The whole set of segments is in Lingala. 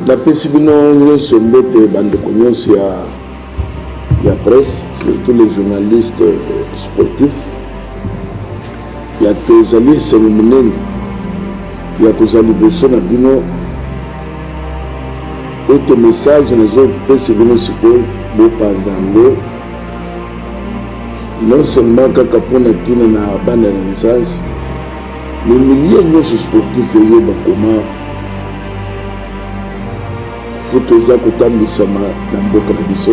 napesi bino nyonso mbote bandeko nyonso ya presse, surtout les journalistes sportifs. Ya tozali esengo monene ya kozala liboso na bino ete message nazopesa bino sikoyo bopanza yango non seulement kaka mpona ntina na bana ya renaissance mais milie nyonso sportif eyeba koma foot eza kotambwisama na mboka na biso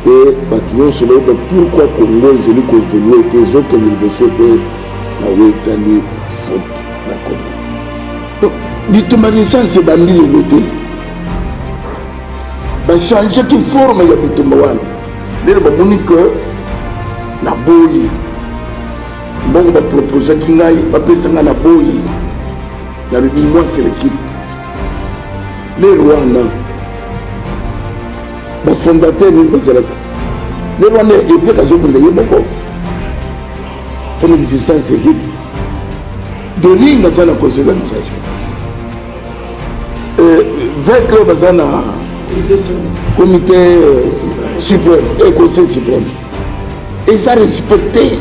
e bato nyonso bayeba pourquoi Congo ezali koevolue te ezokende liboso te na oyo etali foot na Congo. Donc bitumba renaissance ebandi lelo te bachangeaki forme ya bitumba wana lelo bamoni ke na boyi mbongo baproposaki ngai bapesanga na boyi nalobi moi c'est l'équipe lelo wana bafondateur nini bazalaka lelo wana evêque azobunda ye moko mpona existence équipe dolinga aza na conseil d'administration vêque oyo baza na comité suprême et conseil suprême eza respecté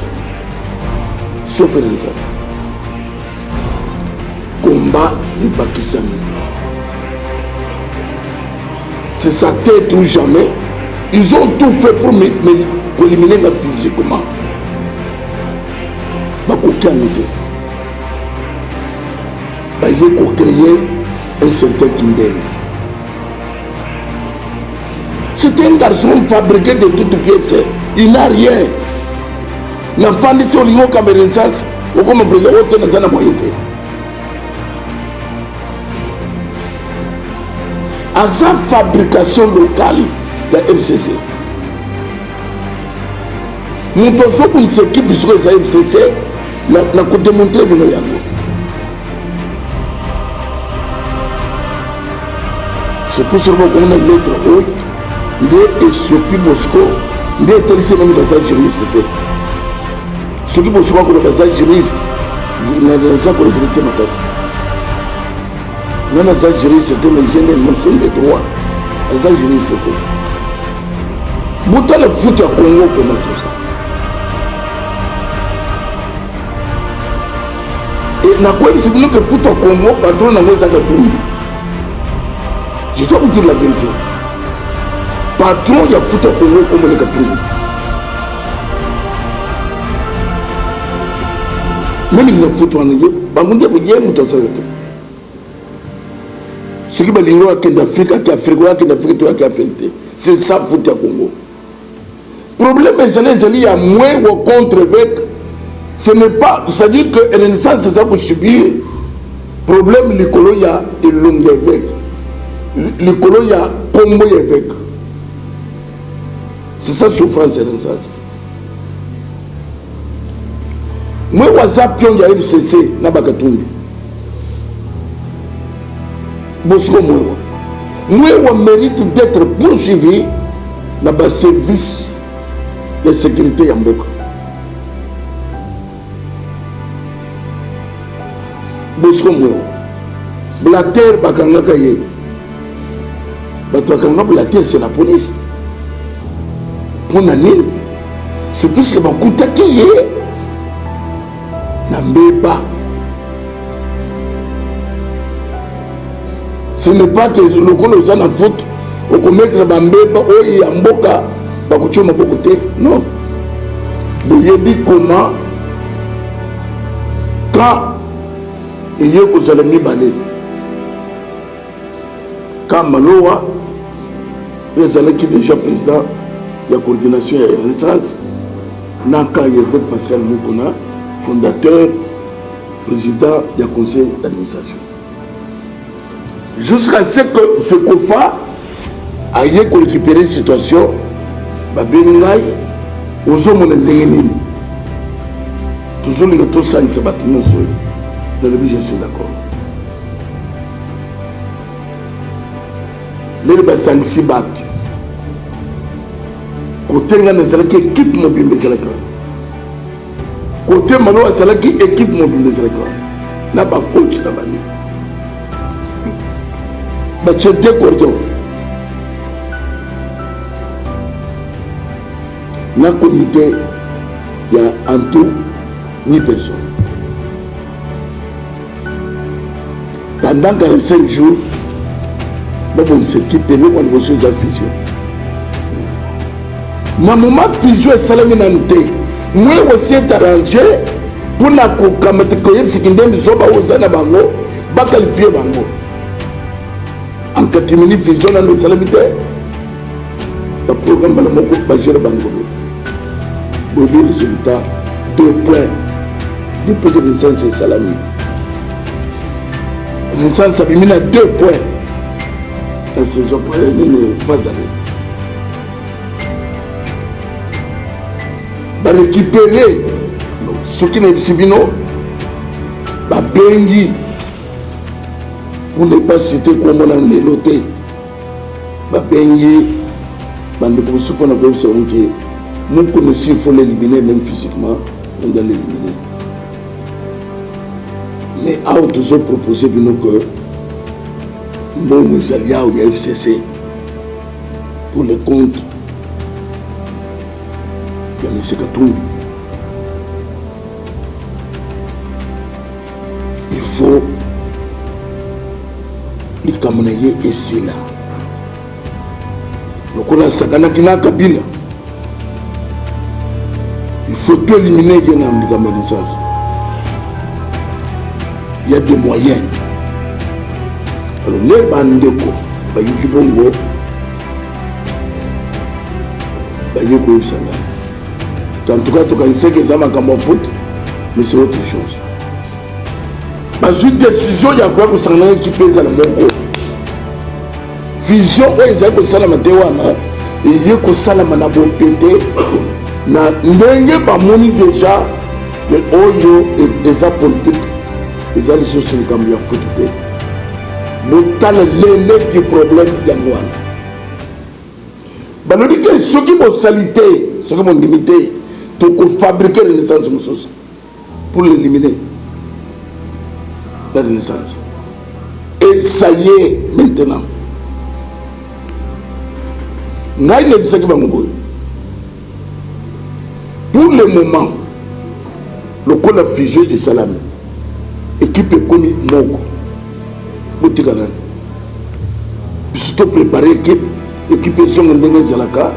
sauf renaissance combat ebakisami. C'est sa tête ou jamais. Ils ont tout fait pour éliminer la physiquement. Il faut créer un certain Kindel. C'est un garçon fabriqué de toutes pièces. Il n'a rien. L'enfant de son niveau camerounais, ou comme président, on a moyen. À sa fabrication locale de la FCC. Nous avons une équipe sur la FCC, nous avons démontré que nous avons. C'est pour cela qu'on a une lettre haute de Sopi Bosco, de Télé même passage juriste. Sopi Bosco, on a passage juriste, il n'a pas regretté ma casse. Dans les Algériens, c'était les jeunes notions des droits. Les Algériens, c'était. Bouta le foot à Congo, comment ça? Et n'a quoi, c'est que foot à Congo, patron n'a pas ça qu'à tout. Je dois vous dire la vérité. Patron, il y a foot à Congo comme le Katou. Même il y a foot à Congo, il y a un foot. Ce qui est l'Afrique, c'est ça foot à Congo. Le problème est qu'il y a moins ou contre avec. Ce n'est pas. C'est-à-dire que la Renaissance, c'est ça pour subir. Le problème, il y a des longues évêques. Il y a Congo évêques. C'est ça la souffrance de la Renaissance. Moi, je suis à FCC, na Bakatumbi. Bosco Mouewa mérite d'être poursuivi dans le service de sécurité Yamboka. Bosco Mouewa. Blatter Bakanga Kaye. Bakanga Blatter, c'est la police. Pour Nanil, c'est tout ce que Bakuta Kaye. Nambeba. Ce n'est pas que le colosse en foot, au commettre Bambeba, ou Yamboka, Bakucho Mabokote. Non. Vous voyez comment, quand il y a que Salami Balé, quand Maloa, les Alaki déjà président de la coordination et la Renaissance, Naka Yévek Pascal Moukona, fondateur, président du conseil d'administration. Jusqu'à ce que Fekofa aille récupérer une situation, Babengay, aux hommes de l'Engenine. Toujours les gâteaux sang, c'est bâtiment sur dans le but, je suis d'accord. Les bassans si battent. Côté Ngana Zalaki, équipe mobile des Zalaki. Côté Malo Zalaki, équipe mobile des Zalaki. N'a pas coach, n'a pas mis. batie 2 cordons na comité il y a en tout 8 personnes. Pendant 45 jours, on s'équipe et nous on reçoit la fusion. Na moment fusion et salami na nté. Moi aussi est arrangé pour na ko kamate ko yeb sikindem zoba ozana bango ba qualifier bango. En catimini fusion na no salamité. Le programme bala moko ba gérer bango bête. Bobi résultat 2 points. Depuis que Renaissance et Salami. Renaissance a mis 2 points. La saison première, une phase allée. Va récupérer ce qui n'est pas va bengi pour ne pas citer comme on a les lotés. Va bengi, va ne pas se prendre comme ça. Nous connaissons, il faut l'éliminer même physiquement, on doit l'éliminer. Mais à autres ont proposé que nous nous allions au FCC pour le compte de M. Katumbi. Il faut les Kamonaye et Sela. Le Kola Sakana Kina Kabila. Il faut tout éliminer les Kamonaye. Il y a des moyens. Alors, les bandeko, Bayuki Bongo, Bayuki Ibsanga. En tout cas, tu sais que ça m'a comme foot, mais c'est autre chose. Parce que décision, il y a quoi que ça n'a qui pèse à la mongo. Vision, ils ont que ça n'a pas été et il y a que ça n'a pas pété. Na ndenge ba moni déjà de oyo et des politiques. Les alliés sur le Gambia foot. Le du problème d'Angouane. Bah, dit que ceux qui vont salité, ceux qui vont limiter, pour fabriquer la Renaissance pour l'éliminer. La Renaissance. Et ça y est, maintenant. Pour le moment, le coup de fusion de Salami. Équipe est connue Mogo. Boutikalan. Surtout préparer équipe est son ending Zalaka.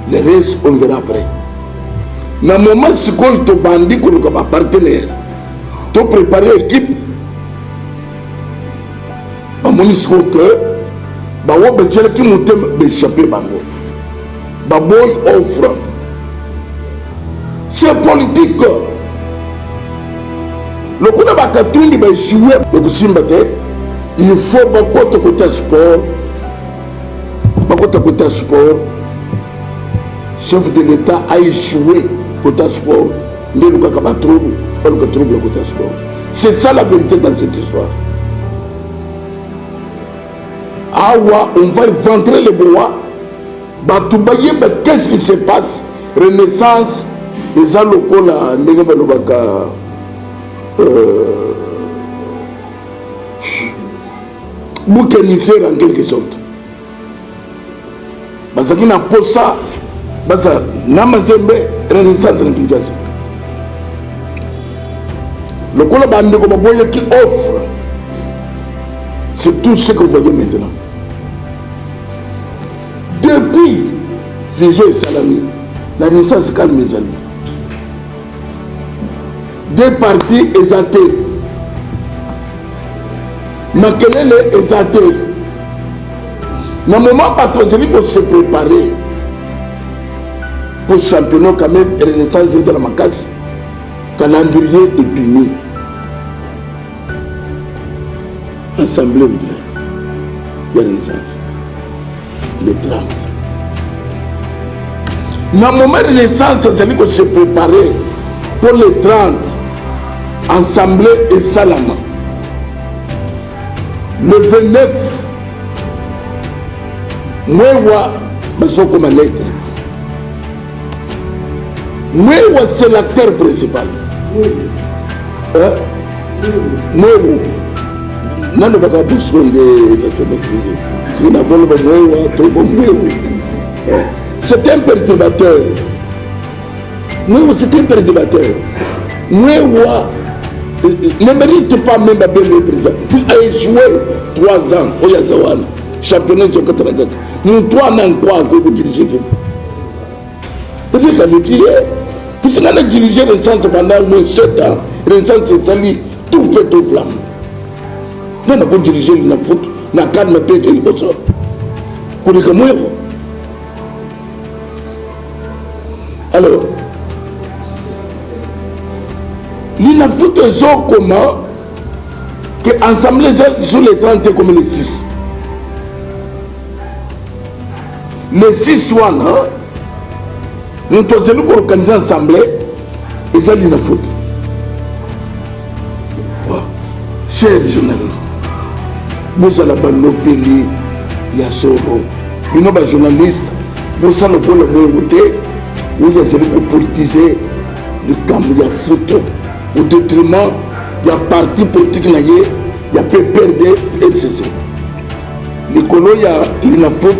Le reste, on verra après. Dans le moment où tu bandit qu'on a partenaire, tu préparer l'équipe. Bamonis que Bawo Bechel qui m'ont échappé Bango. Baboy offre. C'est politique. Le coup de Bakatouni va échouer de Simbate. Il faut beaucoup de côté sport. Beaucoup de côté sport. Chef de l'État a échoué côté sport. Mais le cas pas trouble, pas le trouble côté sport. C'est ça la vérité dans cette histoire. Awa, on va éventrer le bois. Batoubaye, qu'est-ce qui se passe? Renaissance, les alocaux là, Ndegebalobaka. Bouc émissaire en quelque sorte. Parce qu'il n'a pas ça. Parce que Namazembe, Renaissance en Kinshasa. Le Kolabande Kobaboye qui offre, c'est tout ce que vous voyez maintenant. Depuis Vision et Salami, la Renaissance calme mes amis. Deux partis exaltés. Makelele exalté. Dans le moment où pour se préparer pour le championnat, quand même, Renaissance et la Macasse, calendrier est puni. Assemblée, il y a Renaissance. Les 30. Dans le moment de Renaissance, c'est pour se préparer pour les 30. Assemblée et Salama. Le 29, moi, je suis comme lettre. Moi, c'est l'acteur principal. Moi, nano baka bosonde nationalité c'est na bolo ba mwewa to bo mwewa c'est un perturbateur mwewa c'est un perturbateur mwewa ne mérite pas même à bien le président il a joué 3 ans au Yazawana championnat de Kataragat nous 3 ans quoi que vous dirigez il faut qu'elle le dise puisqu'on a dirigé le centre pendant au moins 7 ans le centre s'est sali tout fait aux flammes on a dirigé le foot na calme pété le bosso pour les camours alors l'ina foot est comment que ensemble sur les 30 comme les 6 les 6 wana nous posons pour organiser ensemble et ça l'ina foot chers journalistes vous allez balopeli ya solo bino ba journaliste vous allez pour le monter vous allez politiser le camp ya foot au détriment ya parti politique na ye ya PPRD FCC likolo ya lina foot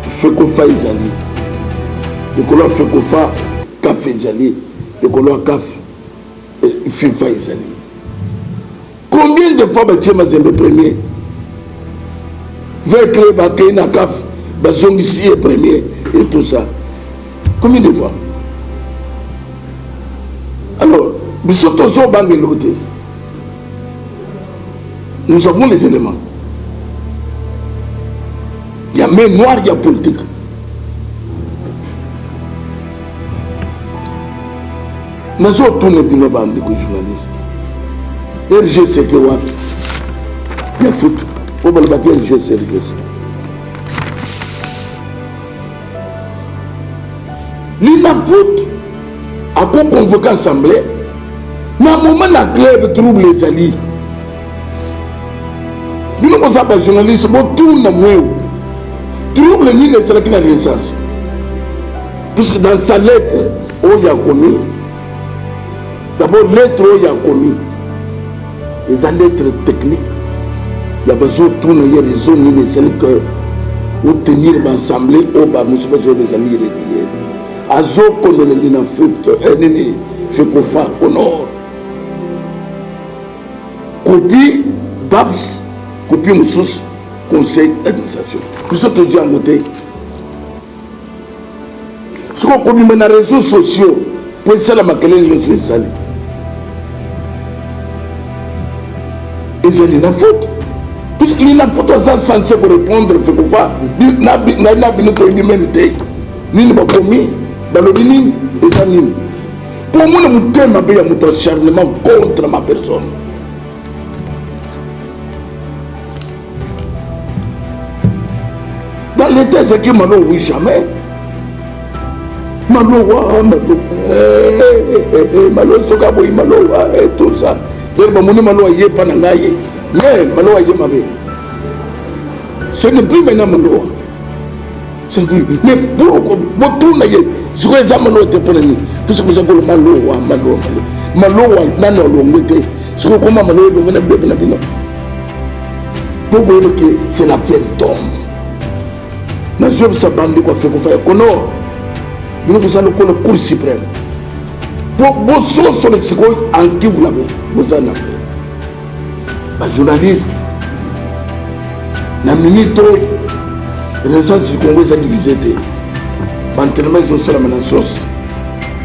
fekofa ezali likolo fekofa CAF ezali likolo CAF FIFA ezali. Combien de fois Batia Mazembe premier veut créer Baké na CAF Bazongisi est premier et tout ça. Combien de fois? Alors, nous avons les éléments. Il y a même noir, il y a politique. Nous avons tourné pour nos bandes de journalistes. RGC que what? Il y a foot. Au bal battre RGC. L'INA foot a convoqué l'assemblée. Mais à un moment, la club trouble les alliés. Nous ne sommes pas journalistes, mais tout le monde trouble les alliés qui n'ont rien sens. Puisque dans sa lettre, il y a commis. D'abord, lettre, il y a commis. Les lettres techniques, il y a besoin de tourner les réseaux, les celles que vous tenir l'assemblée, au bas, nous sommes les alliés réguliers. Azo kono le lina foot, ennemi, fait qu'on fa, honor. Copie d'APS, copie Moussous, conseil d'administration. Nous sommes tous en côté. Ce qu'on commet dans les réseaux sociaux, pour ça la maquille, nous sommes salés. Et c'est l'ina foot. Puisque l'ina foot est censé répondre, fait qu'on fa, n'a pas l'humanité, ni ne pas commis. Dans le minime, les animes. Pour moi, je thème mon acharnement contre ma personne. Dans l'état, c'est qui malo, oui, jamais. Malo, malo, sokabo, malo, et tout ça. L'herbe, mon malo, y est pas nangaye. Mais malo, y est ma bé. Ce n'est plus maintenant malo. Mais pourquoi tout n'a je vais examiner le téléphone puisque vous avez le malo nano l'ongwete ce que comment malo l'ongwete bébé na bino pour que c'est l'affaire d'homme na job sa bande quoi fait qu'on fait kono nous vous allons le cour suprême pour vos sur le psycho en qui vous l'avez vous en avez ba journaliste na minute Renaissance du Congo est divisé. L'entraînement est aussi la menace.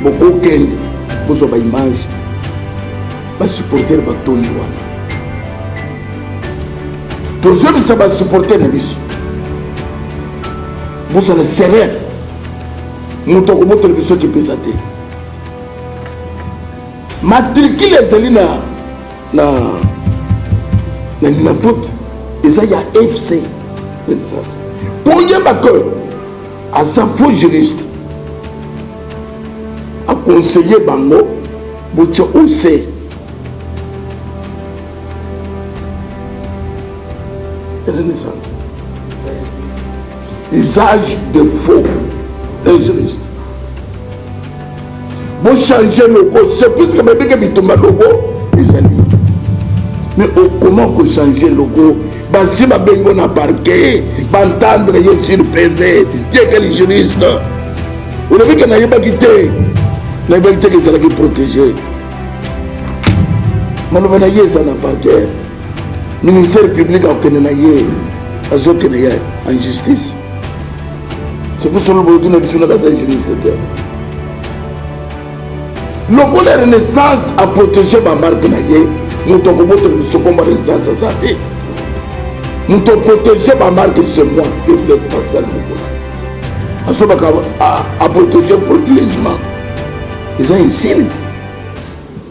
Beaucoup de beaucoup d'images. Les supporters de Tony Douana. Tous ceux qui sont supporters de l'Église. Vous allez serrer. Nous avons une télévision qui peut être. Matricule les alliés na foot. Et ça, il y a FC. Pour dire que à sa faux juriste à conseiller Bango Boucha où c'est Renaissance usage de faux un juriste bon changer le logo c'est plus que bébé qui tombe logo ils ont dit Mais comment que changer le logo? Si ma bengo na parquet, entendre sur PV, Dieu quel juriste. Vous avez vu que n'a pas quitté. N'a pas quitté que c'est là qui protégé. Malheureusement, ça n'a parquet. Le ministère public a obtenu en justice. C'est pour ça que nous avons dit que c'est juriste. Le coup de renaissance a protégé ma marque. Nous avons protégé nous te protéger ma marque, c'est moi, l'évêque Pascal Moukoula. A protéger le frauduleusement. Ils ont insulté.